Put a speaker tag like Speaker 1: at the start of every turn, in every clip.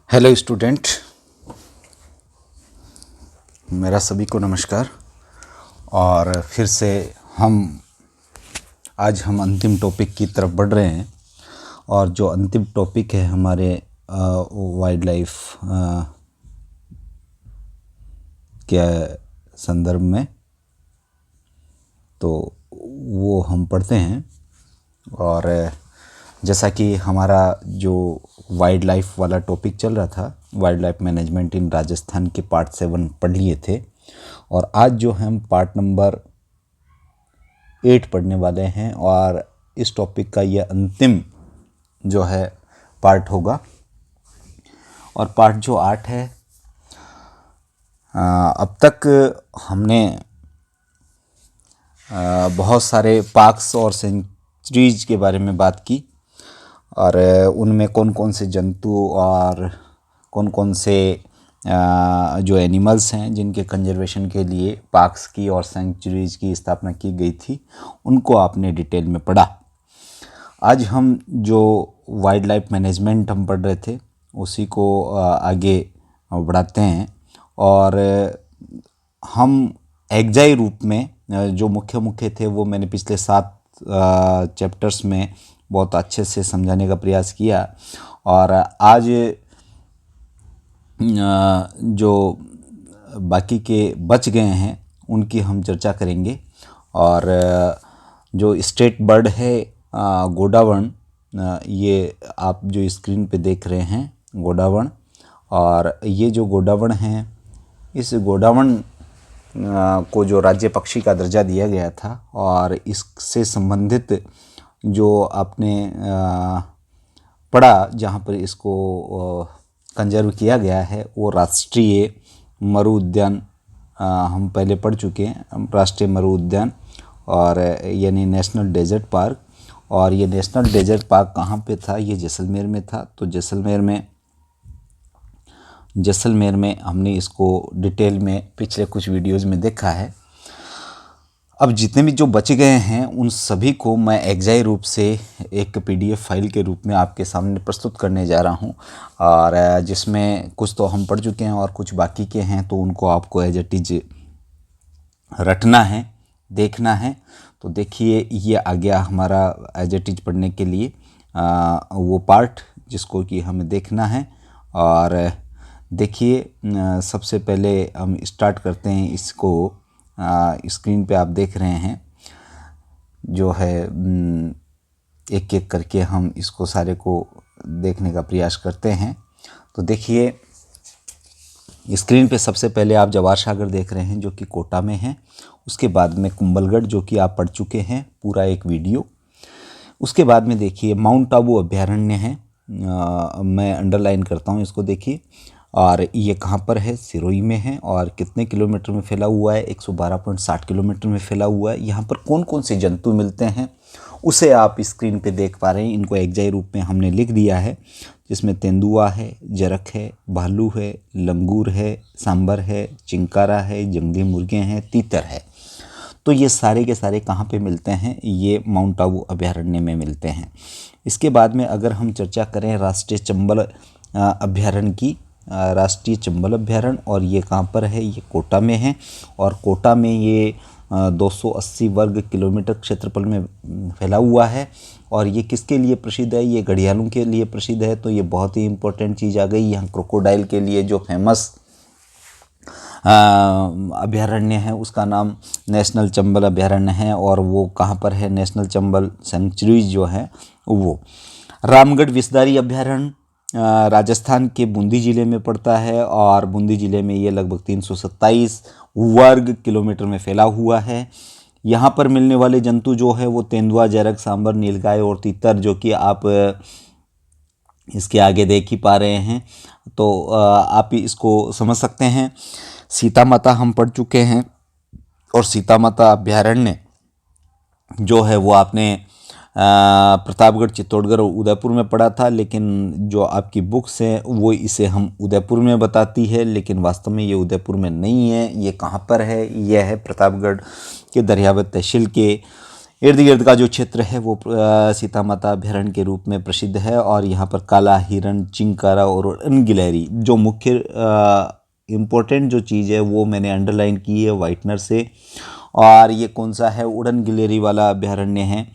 Speaker 1: Hello student, मेरा सभी को नमस्कार। और फिर से आज हम अंतिम टॉपिक की तरफ बढ़ रहे हैं। और जो अंतिम टॉपिक है हमारे वाइल्ड लाइफ के संदर्भ में, तो वो हम पढ़ते हैं। और जैसा कि हमारा जो वाइल्ड लाइफ वाला टॉपिक चल रहा था, वाइल्ड लाइफ मैनेजमेंट इन राजस्थान के पार्ट 7 पढ़ लिए थे। और आज जो हम पार्ट नंबर 8 पढ़ने वाले हैं, और इस टॉपिक का ये अंतिम जो है पार्ट होगा। और पार्ट जो 8 है, अब तक हमने बहुत सारे पार्क्स और सेंचुरीज के बारे में बात की, और उनमें कौन कौन से जंतु और कौन कौन से जो एनिमल्स हैं जिनके कंजर्वेशन के लिए पार्क्स की और सेंचुरीज की स्थापना की गई थी, उनको आपने डिटेल में पढ़ा। आज हम जो वाइल्ड लाइफ मैनेजमेंट हम पढ़ रहे थे उसी को आगे बढ़ाते हैं। और हम एग्जाई रूप में जो मुख्य थे वो मैंने पिछले 7 चैप्टर्स में बहुत अच्छे से समझाने का प्रयास किया। और आज जो बाकी के बच गए हैं उनकी हम चर्चा करेंगे। और जो स्टेट बर्ड है गोडावण, ये आप जो स्क्रीन पे देख रहे हैं गोडावण, और ये जो गोडावण हैं, इस गोडावण को जो राज्य पक्षी का दर्जा दिया गया था, और इससे संबंधित जो आपने पढ़ा जहाँ पर इसको कंजर्व किया गया है वो राष्ट्रीय मरु उद्यान हम पहले पढ़ चुके हैं, राष्ट्रीय मरु उद्यान, और यानी नेशनल डेजर्ट पार्क। और ये नेशनल डेजर्ट पार्क कहाँ पे था? ये जैसलमेर में था। तो जैसलमेर में हमने इसको डिटेल में पिछले कुछ वीडियोज़ में देखा है। अब जितने भी जो बच गए हैं उन सभी को मैं एग्जाई रूप से एक पीडीएफ फाइल के रूप में आपके सामने प्रस्तुत करने जा रहा हूं, और जिसमें कुछ तो हम पढ़ चुके हैं और कुछ बाकी के हैं, तो उनको आपको एज इट इज रटना है, देखना है। तो देखिए, ये आ गया हमारा एज इट इज पढ़ने के लिए वो पार्ट जिसको कि हमें देखना है। और देखिए, सबसे पहले हम स्टार्ट करते हैं इसको। स्क्रीन पे आप देख रहे हैं जो है, एक एक करके हम इसको सारे को देखने का प्रयास करते हैं। तो देखिए, स्क्रीन पे सबसे पहले आप जवार सागर देख रहे हैं जो कि कोटा में है। उसके बाद में कुंभलगढ़ जो कि आप पढ़ चुके हैं पूरा एक वीडियो। उसके बाद में देखिए माउंट आबू अभ्यारण्य है, मैं अंडरलाइन करता हूँ इसको, देखिए। और ये कहाँ पर है? सिरोही में है। और कितने किलोमीटर में फैला हुआ है? 112.60 किलोमीटर में फैला हुआ है। यहाँ पर कौन कौन से जंतु मिलते हैं उसे आप स्क्रीन पे देख पा रहे हैं। इनको एग्जाई रूप में हमने लिख दिया है, जिसमें तेंदुआ है, जरक है, भालू है, लंगूर है, सांबर है, चिंकारा है, जंगली मुर्गे हैं, तीतर है। तो ये सारे के सारे कहाँ पे मिलते हैं? ये माउंट आबू अभ्यारण्य में मिलते हैं। इसके बाद में अगर हम चर्चा करें राष्ट्रीय चंबल अभ्यारण्य की, राष्ट्रीय चंबल अभ्यारण्य, और ये कहाँ पर है? ये कोटा में है। और कोटा में ये 280 वर्ग किलोमीटर क्षेत्रफल में फैला हुआ है। और ये किसके लिए प्रसिद्ध है? ये घड़ियालों के लिए प्रसिद्ध है। तो ये बहुत ही इम्पोर्टेंट चीज़ आ गई। यहाँ क्रोकोडाइल के लिए जो फेमस अभ्यारण्य है उसका नाम नेशनल चंबल अभ्यारण्य है। और वो कहाँ पर है? नेशनल चंबल सेंचुरीज जो है वो। रामगढ़ विषधारी अभ्यारण्य राजस्थान के बूंदी ज़िले में पड़ता है, और बूंदी ज़िले में ये लगभग 327 वर्ग किलोमीटर में फैला हुआ है। यहाँ पर मिलने वाले जंतु जो है वो तेंदुआ, जरक, सांबर, नीलगाय और तीतर, जो कि आप इसके आगे देख ही पा रहे हैं। तो आप इसको समझ सकते हैं। सीता माता हम पढ़ चुके हैं, और सीता माता अभ्यारण्य जो है वो आपने प्रतापगढ़, चित्तौड़गढ़ और उदयपुर में पढ़ा था। लेकिन जो आपकी बुक्स हैं वो इसे हम उदयपुर में बताती है, लेकिन वास्तव में ये उदयपुर में नहीं है। ये कहाँ पर है? यह है प्रतापगढ़ के दरियावत तहसील के इर्द गिर्द का जो क्षेत्र है वो सीता माता अभ्यारण्य के रूप में प्रसिद्ध है। और यहाँ पर काला हिरण, चिंकारा और उड़न गिलहरी, जो मुख्य इम्पोर्टेंट जो चीज़ है वो मैंने अंडरलाइन की है वाइटनर से। और ये कौन सा है, उड़न गिलहरी वाला अभ्यारण्य है।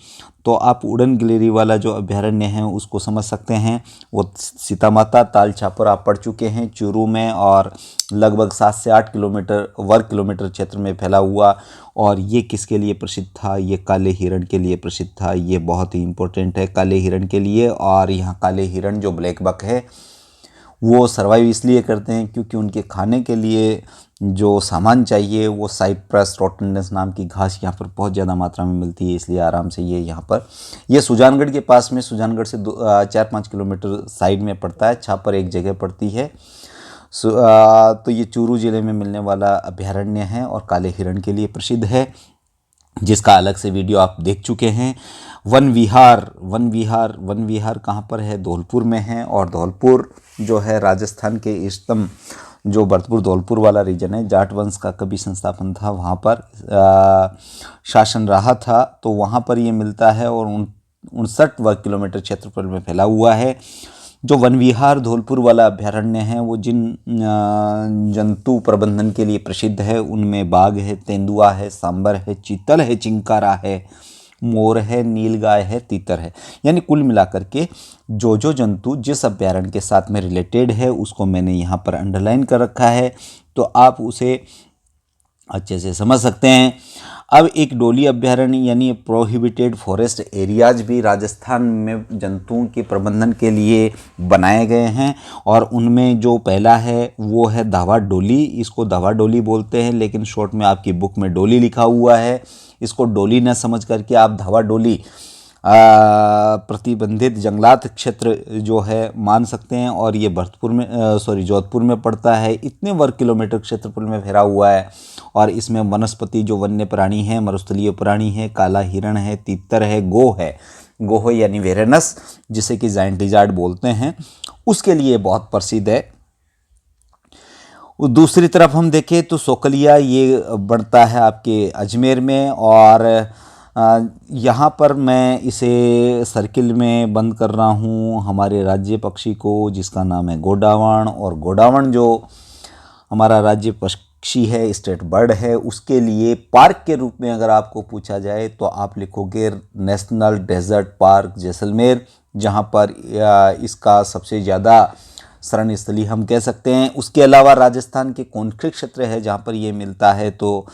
Speaker 1: तो आप उड़न गिलहरी वाला जो अभ्यारण्य है उसको समझ सकते हैं। वो सीता माता ताल छापर आप पढ़ चुके हैं चूरू में, और लगभग 7 से 8 वर्ग किलोमीटर क्षेत्र में फैला हुआ। और ये किसके लिए प्रसिद्ध था, ये काले हिरण के लिए प्रसिद्ध था। ये बहुत ही इम्पोर्टेंट है काले हिरण के लिए। और यहाँ काले हिरण जो ब्लैक बक है वो सर्वाइव इसलिए करते हैं क्योंकि उनके खाने के लिए जो सामान चाहिए वो साइप्रस रोटंडस नाम की घास यहाँ पर बहुत ज़्यादा मात्रा में मिलती है, इसलिए आराम से ये यहाँ पर, ये सुजानगढ़ के पास में, सुजानगढ़ से 4-5 किलोमीटर साइड में पड़ता है। छापर एक जगह पड़ती है। तो ये चूरू ज़िले में मिलने वाला अभ्यारण्य है और काले हिरण के लिए प्रसिद्ध है, जिसका अलग से वीडियो आप देख चुके हैं। वन विहार कहाँ पर है, धौलपुर में है। और धौलपुर जो है राजस्थान के इष्टतम, जो भरतपुर धौलपुर वाला रीजन है, जाट वंश का कभी संस्थापन था, वहाँ पर शासन रहा था, तो वहाँ पर ये मिलता है। और 59 वर्ग किलोमीटर क्षेत्रफल में फैला हुआ है। जो वन विहार धौलपुर वाला अभ्यारण्य है वो जिन जंतु प्रबंधन के लिए प्रसिद्ध है उनमें बाघ है, तेंदुआ है, सांबर है, चीतल है, चिंकारा है, मोर है, नीलगाय है, तीतर है। यानी कुल मिलाकर के जो जंतु जिस अभ्यारण्य के साथ में रिलेटेड है उसको मैंने यहाँ पर अंडरलाइन कर रखा है, तो आप उसे अच्छे से समझ सकते हैं। अब एक डोली अभ्यारण्य यानी प्रोहिबिटेड फॉरेस्ट एरियाज भी राजस्थान में जंतुओं के प्रबंधन के लिए बनाए गए हैं। और उनमें जो पहला है वो है धावा डोली। इसको धावा डोली बोलते हैं, लेकिन शॉर्ट में आपकी बुक में डोली लिखा हुआ है। इसको डोली न समझ करके आप धावा डोली प्रतिबंधित जंगलात क्षेत्र जो है मान सकते हैं। और ये जोधपुर में पड़ता है। इतने वर्ग किलोमीटर क्षेत्रफल में फैला हुआ है। और इसमें वनस्पति जो वन्य प्राणी है, मरुस्थलीय प्राणी है, काला हिरण है, तीतर है, गोह यानी वेरेनस, जिसे कि जायंट लिजार्ड बोलते हैं, उसके लिए बहुत प्रसिद्ध है। दूसरी तरफ हम देखें तो सोकलिया, ये बढ़ता है आपके अजमेर में। और यहाँ पर मैं इसे सर्किल में बंद कर रहा हूँ हमारे राज्य पक्षी को, जिसका नाम है गोडावण। और गोडावण जो हमारा राज्य पक्षी है, स्टेट बर्ड है, उसके लिए पार्क के रूप में अगर आपको पूछा जाए तो आप लिखोगे नेशनल डेजर्ट पार्क जैसलमेर, जहाँ पर इसका सबसे ज़्यादा शरण स्थली हम कह सकते हैं। उसके अलावा राजस्थान के कौन-से क्षेत्र है जहाँ पर ये मिलता है, तो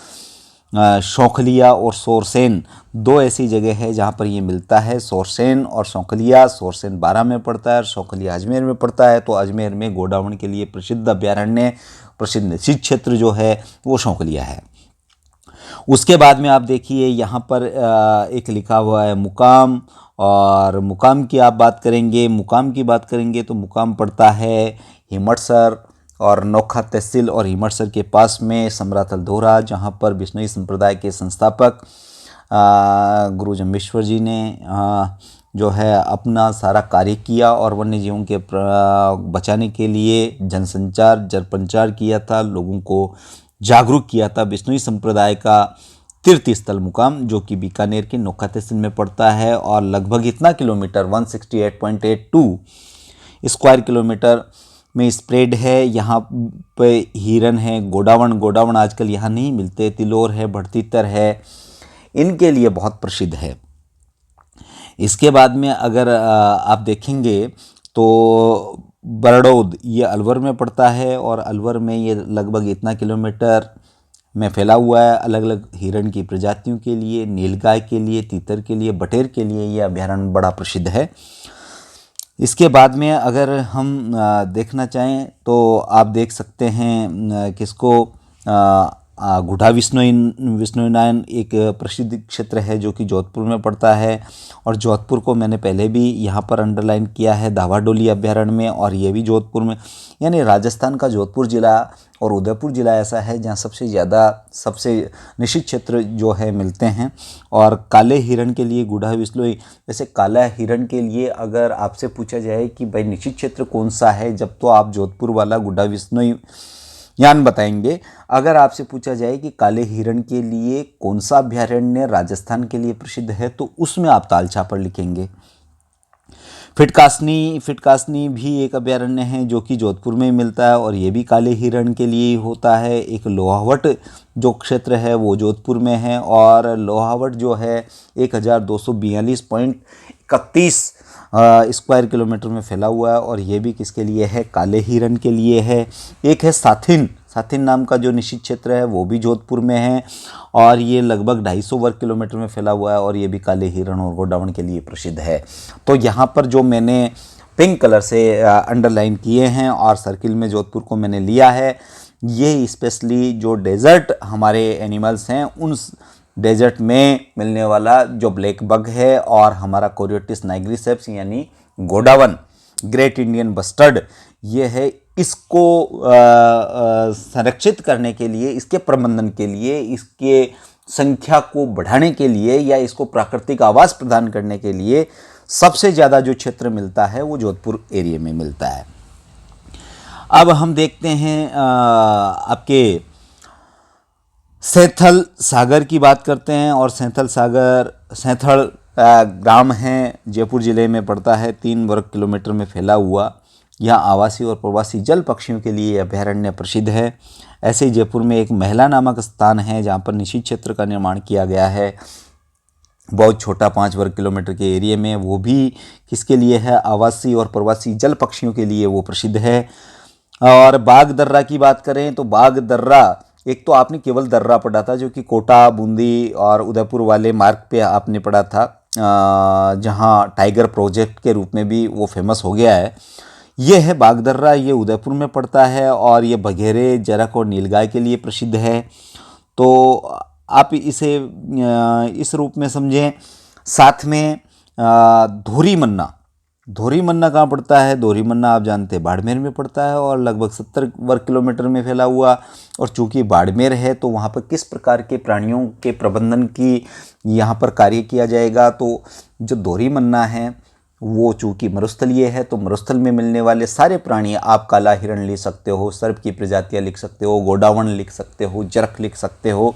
Speaker 1: शौखलिया और सोरसेन, दो ऐसी जगह है जहाँ पर ये मिलता है, सोरसेन और शौखलिया। सोरसेन 12 में पड़ता है और शौखलिया अजमेर में पड़ता है। तो अजमेर में गोडावण के लिए प्रसिद्ध अभ्यारण्य, प्रसिद्ध निश्चित क्षेत्र जो है वो शौखलिया है। उसके बाद में आप देखिए यहाँ पर एक लिखा हुआ है मुकाम। और मुकाम की आप बात करेंगे तो मुकाम पड़ता है हिमटसर और नोखा तहसील और हिमटसर के पास में समराथल दोहरा, जहाँ पर बिश्नोई संप्रदाय के संस्थापक गुरु जम्बेश्वर जी ने जो है अपना सारा कार्य किया और वन्य जीवों के बचाने के लिए जनसंचार जनप्रचार किया था, लोगों को जागरूक किया था। बिश्नोई संप्रदाय का तीर्थ स्थल मुकाम, जो कि बीकानेर के नोखा तहसील में पड़ता है और लगभग इतना किलोमीटर 168.82 स्क्वायर किलोमीटर में स्प्रेड है। यहाँ पे हिरन है, गोडावण आजकल यहाँ नहीं मिलते, तिलोर है, भड़तीतर है, इनके लिए बहुत प्रसिद्ध है। इसके बाद में अगर आप देखेंगे तो बरडौद, ये अलवर में पड़ता है और अलवर में ये लगभग इतना किलोमीटर में फैला हुआ है। अलग अलग हिरण की प्रजातियों के लिए, नीलगाय के लिए, तीतर के लिए, बटेर के लिए ये अभ्यारण्य बड़ा प्रसिद्ध है। इसके बाद में अगर हम देखना चाहें तो आप देख सकते हैं किसको, गुढ़ा विश्नोई एक प्रसिद्ध क्षेत्र है जो कि जोधपुर में पड़ता है। और जोधपुर को मैंने पहले भी यहाँ पर अंडरलाइन किया है धावा डोली अभ्यारण्य में, और ये भी जोधपुर में, यानी राजस्थान का जोधपुर ज़िला और उदयपुर ज़िला ऐसा है जहाँ सबसे निश्चित क्षेत्र जो है मिलते हैं। और काले हिरण के लिए गुढ़ा विश्नोई, जैसे काला हिरण के लिए अगर आपसे पूछा जाए कि भाई निश्चित क्षेत्र कौन सा है, जब तो आप जोधपुर वाला गुढ़ा विश्नोई यान बताएंगे। अगर आपसे पूछा जाए कि काले हिरण के लिए कौन सा अभयारण्य राजस्थान के लिए प्रसिद्ध है, तो उसमें आप ताल छापर लिखेंगे। फिटकासनी भी एक अभयारण्य है जो कि जोधपुर में मिलता है और ये भी काले हिरण के लिए होता है। एक लोहावट जो क्षेत्र है वो जोधपुर में है, और लोहावट जो है 1242.31 स्क्वायर किलोमीटर में फैला हुआ है, और ये भी किसके लिए है, काले हिरण के लिए है। एक है साथिन नाम का जो निश्चित क्षेत्र है वो भी जोधपुर में है, और ये लगभग 250 वर्ग किलोमीटर में फैला हुआ है, और ये भी काले हिरण और गोडावण के लिए प्रसिद्ध है। तो यहाँ पर जो मैंने पिंक कलर से अंडरलाइन किए हैं और सर्किल में जोधपुर को मैंने लिया है, ये स्पेशली जो डेजर्ट हमारे एनिमल्स हैं उन डेजर्ट में मिलने वाला जो ब्लैक बग है, और हमारा कोरियोटिस नाइग्रिसेप्स यानी गोडावन, ग्रेट इंडियन बस्टर्ड, ये है। इसको संरक्षित करने के लिए, इसके प्रबंधन के लिए, इसके संख्या को बढ़ाने के लिए, या इसको प्राकृतिक आवास प्रदान करने के लिए सबसे ज़्यादा जो क्षेत्र मिलता है वो जोधपुर एरिया में मिलता है। अब हम देखते हैं आपके सैंथल सागर की बात करते हैं। और सैंथल ग्राम है, जयपुर जिले में पड़ता है, 3 वर्ग किलोमीटर में फैला हुआ। यहाँ आवासीय और प्रवासी जल पक्षियों के लिए अभयारण्य प्रसिद्ध है। ऐसे ही जयपुर में एक महिला नामक स्थान है जहाँ पर निश्चित क्षेत्र का निर्माण किया गया है, बहुत छोटा, 5 वर्ग किलोमीटर के एरिया में। वो भी किसके लिए है, आवासीय और प्रवासी जल पक्षियों के लिए वो प्रसिद्ध है। और बाघ दर्रा की बात करें तो बाघ दर्रा, एक तो आपने केवल दर्रा पढ़ा था जो कि कोटा, बूंदी और उदयपुर वाले मार्ग पे आपने पढ़ा था, जहाँ टाइगर प्रोजेक्ट के रूप में भी वो फेमस हो गया है। ये है बाघ दर्रा, ये उदयपुर में पड़ता है, और ये बघेरे, जरख और नीलगाय के लिए प्रसिद्ध है। तो आप इसे इस रूप में समझें। साथ में धोरी मन्ना कहाँ पड़ता है, धोरी मन्ना आप जानते हैं बाड़मेर में पड़ता है, और लगभग 70 वर्ग किलोमीटर में फैला हुआ। और चूंकि बाड़मेर है तो वहाँ पर किस प्रकार के प्राणियों के प्रबंधन की यहाँ पर कार्य किया जाएगा, तो जो धोरी मन्ना है वो चूंकि मरुस्थलीय है, तो मरुस्थल में मिलने वाले सारे प्राणी, आप काला हिरण लिख सकते हो, सर्प की प्रजातियाँ लिख सकते हो, गोडावण लिख सकते हो, जरख लिख सकते हो,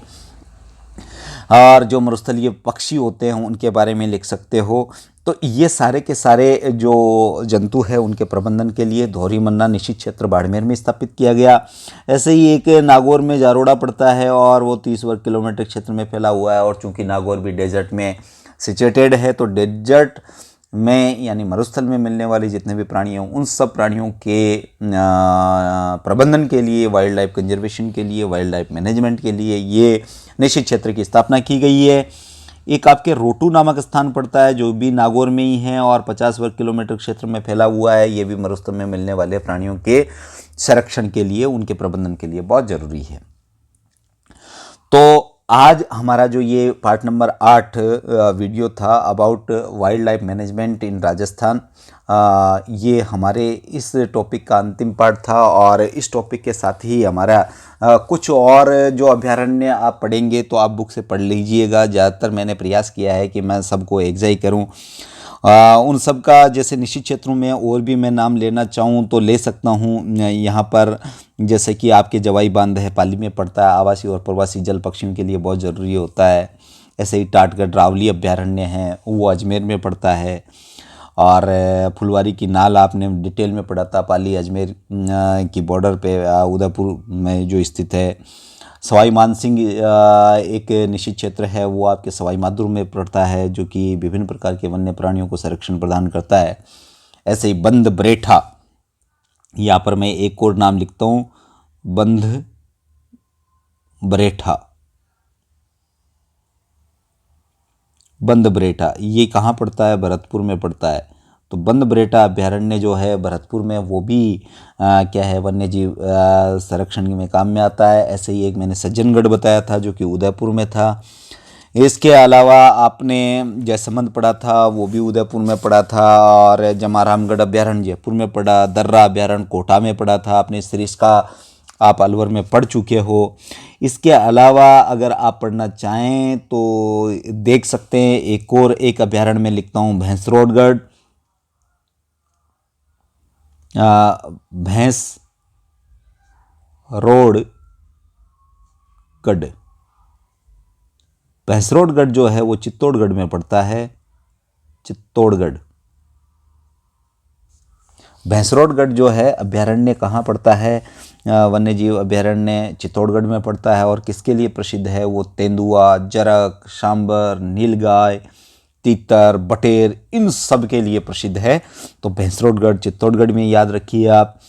Speaker 1: और जो मरुस्थलीय पक्षी होते हैं उनके बारे में लिख सकते हो। तो ये सारे के सारे जो जंतु है उनके प्रबंधन के लिए धोरी मन्ना निश्चित क्षेत्र बाड़मेर में स्थापित किया गया। ऐसे ही एक नागौर में जारोड़ा पड़ता है, और वो 30 वर्ग किलोमीटर क्षेत्र में फैला हुआ है, और चूंकि नागौर भी डेजर्ट में सिचुएटेड है, तो डेजर्ट में यानी मरुस्थल में मिलने वाले जितने भी प्राणी हैं उन सब प्राणियों के प्रबंधन के लिए, वाइल्ड लाइफ कंजर्वेशन के लिए, वाइल्ड लाइफ मैनेजमेंट के लिए ये निश्चित क्षेत्र की स्थापना की गई है। एक आपके रोटू नामक स्थान पड़ता है जो भी नागौर में ही है, और 50 वर्ग किलोमीटर क्षेत्र में फैला हुआ है। ये भी मरुस्थल में मिलने वाले प्राणियों के संरक्षण के लिए, उनके प्रबंधन के लिए बहुत ज़रूरी है। तो आज हमारा जो ये पार्ट नंबर 8 वीडियो था अबाउट वाइल्ड लाइफ मैनेजमेंट इन राजस्थान, ये हमारे इस टॉपिक का अंतिम पार्ट था। और इस टॉपिक के साथ ही हमारा कुछ और जो अभयारण्य आप पढ़ेंगे तो आप बुक से पढ़ लीजिएगा। ज़्यादातर मैंने प्रयास किया है कि मैं सबको एग्जाई करूं। उन सब का जैसे निश्चित क्षेत्रों में और भी मैं नाम लेना चाहूँ तो ले सकता हूँ यहाँ पर, जैसे कि आपके जवाई बांध है, पाली में पड़ता है, आवासीय और प्रवासी जल पक्षियों के लिए बहुत ज़रूरी होता है। ऐसे ही टाटगढ़ रावली अभयारण्य है, वो अजमेर में पड़ता है। और फुलवारी की नाल आपने डिटेल में पढ़ा था, पाली अजमेर की बॉर्डर पे उदयपुर में जो स्थित है। सवाई मानसिंह एक निश्चित क्षेत्र है, वो आपके सवाई माधोपुर में पड़ता है, जो कि विभिन्न प्रकार के वन्य प्राणियों को संरक्षण प्रदान करता है। ऐसे ही बंद बरेठा, यहाँ पर मैं एक और नाम लिखता हूँ, बंद बरेठा, ये कहाँ पड़ता है, भरतपुर में पड़ता है। तो बंद बरेठा अभयारण्य जो है भरतपुर में, वो भी क्या है, वन्य जीव संरक्षण में काम में आता है। ऐसे ही एक मैंने सज्जनगढ़ बताया था जो कि उदयपुर में था। इसके अलावा आपने जयसमंद पढ़ा था, वो भी उदयपुर में पढ़ा था। और जमारामगढ़ अभयारण्य जयपुर में पढ़ा, दर्रा अभयारण्य कोटा में पढ़ा था। आपने सरिस्का आप अलवर में पढ़ चुके हो। इसके अलावा अगर आप पढ़ना चाहें तो देख सकते हैं, एक अभयारण्य में लिखता हूँ भैंसरोडगढ़, भैंसरोडगढ़। भैंसरोडगढ़ जो है वो चित्तौड़गढ़ में पड़ता है, चित्तौड़गढ़। भैंसरोडगढ़ जो है अभ्यारण्य कहाँ पड़ता है? वन्य जीव अभ्यारण्य चित्तौड़गढ़ में पड़ता है। और किसके लिए प्रसिद्ध है? वो तेंदुआ, जरक, सांबर, नीलगाय, तीतर, बटेर, इन सब के लिए प्रसिद्ध है। तो भैंसरोडगढ़ चित्तौड़गढ़ में याद रखिए आप।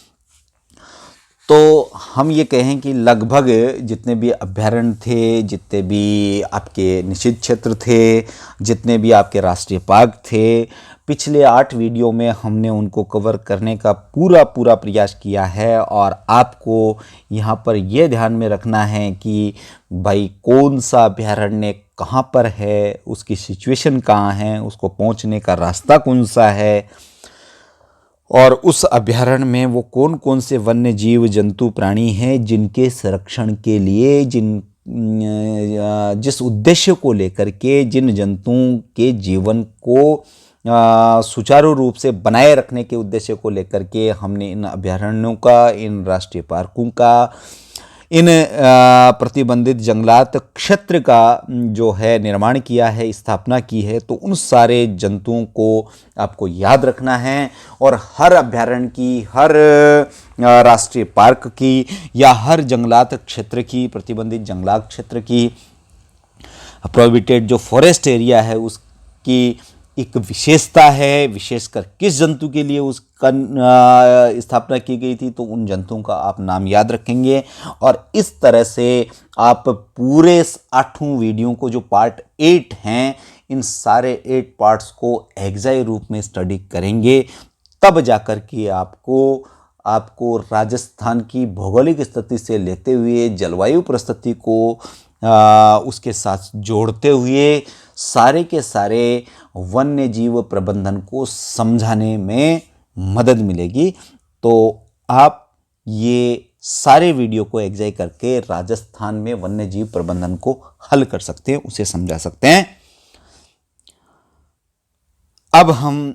Speaker 1: तो हम ये कहें कि लगभग जितने भी अभ्यारण्य थे, जितने भी आपके निषिद्ध क्षेत्र थे, जितने भी आपके राष्ट्रीय पार्क थे, पिछले 8 वीडियो में हमने उनको कवर करने का पूरा प्रयास किया है। और आपको यहाँ पर यह ध्यान में रखना है कि भाई कौन सा अभ्यारण्य कहाँ पर है, उसकी सिचुएशन कहाँ है, उसको पहुँचने का रास्ता कौन सा है, और उस अभ्यारण्य में वो कौन कौन से वन्य जीव जंतु प्राणी हैं जिनके संरक्षण के लिए, जिस उद्देश्य को लेकर के, जिन जंतुओं के जीवन को सुचारू रूप से बनाए रखने के उद्देश्य को लेकर के हमने इन अभ्यारण्यों का, इन राष्ट्रीय पार्कों का, इन प्रतिबंधित जंगलात क्षेत्र का जो है निर्माण किया है, स्थापना की है। तो उन सारे जंतुओं को आपको याद रखना है। और हर अभ्यारण्य की, हर राष्ट्रीय पार्क की, या हर जंगलात क्षेत्र की, प्रतिबंधित जंगलात क्षेत्र की, प्रोहिबिटेड जो फॉरेस्ट एरिया है, उसकी एक विशेषता है, विशेषकर किस जंतु के लिए उसका स्थापना की गई थी, तो उन जंतुओं का आप नाम याद रखेंगे। और इस तरह से आप पूरे 8 वीडियो को, जो पार्ट 8 हैं, इन सारे 8 पार्ट्स को एग्जाई रूप में स्टडी करेंगे। तब जाकर के आपको राजस्थान की भौगोलिक स्थिति से लेते हुए जलवायु परिस्थिति को उसके साथ जोड़ते हुए सारे के सारे वन्य जीव प्रबंधन को समझाने में मदद मिलेगी। तो आप ये सारे वीडियो को एग्जाई करके राजस्थान में वन्य जीव प्रबंधन को हल कर सकते हैं, उसे समझा सकते हैं। अब हम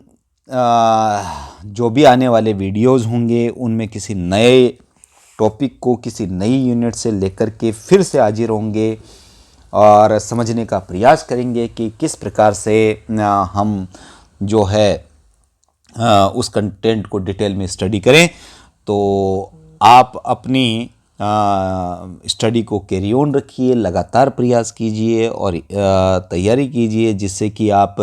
Speaker 1: जो भी आने वाले वीडियोस होंगे उनमें किसी नए टॉपिक को, किसी नई यूनिट से लेकर के फिर से हाजिर होंगे और समझने का प्रयास करेंगे कि किस प्रकार से हम जो है उस कंटेंट को डिटेल में स्टडी करें। तो आप अपनी स्टडी को कैरी ऑन रखिए, लगातार प्रयास कीजिए और तैयारी कीजिए, जिससे कि आप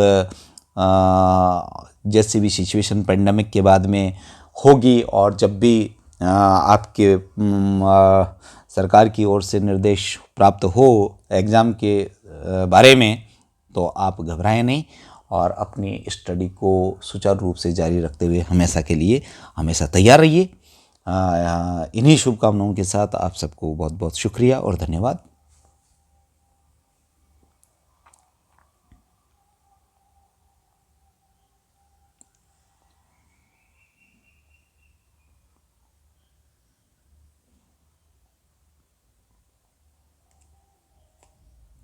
Speaker 1: जैसे भी सिचुएशन पेंडेमिक के बाद में होगी और जब भी आपके सरकार की ओर से निर्देश प्राप्त हो एग्ज़ाम के बारे में, तो आप घबराएं नहीं और अपनी स्टडी को सुचारू रूप से जारी रखते हुए हमेशा के लिए हमेशा तैयार रहिए। इन्हीं शुभकामनाओं के साथ आप सबको बहुत बहुत शुक्रिया और धन्यवाद।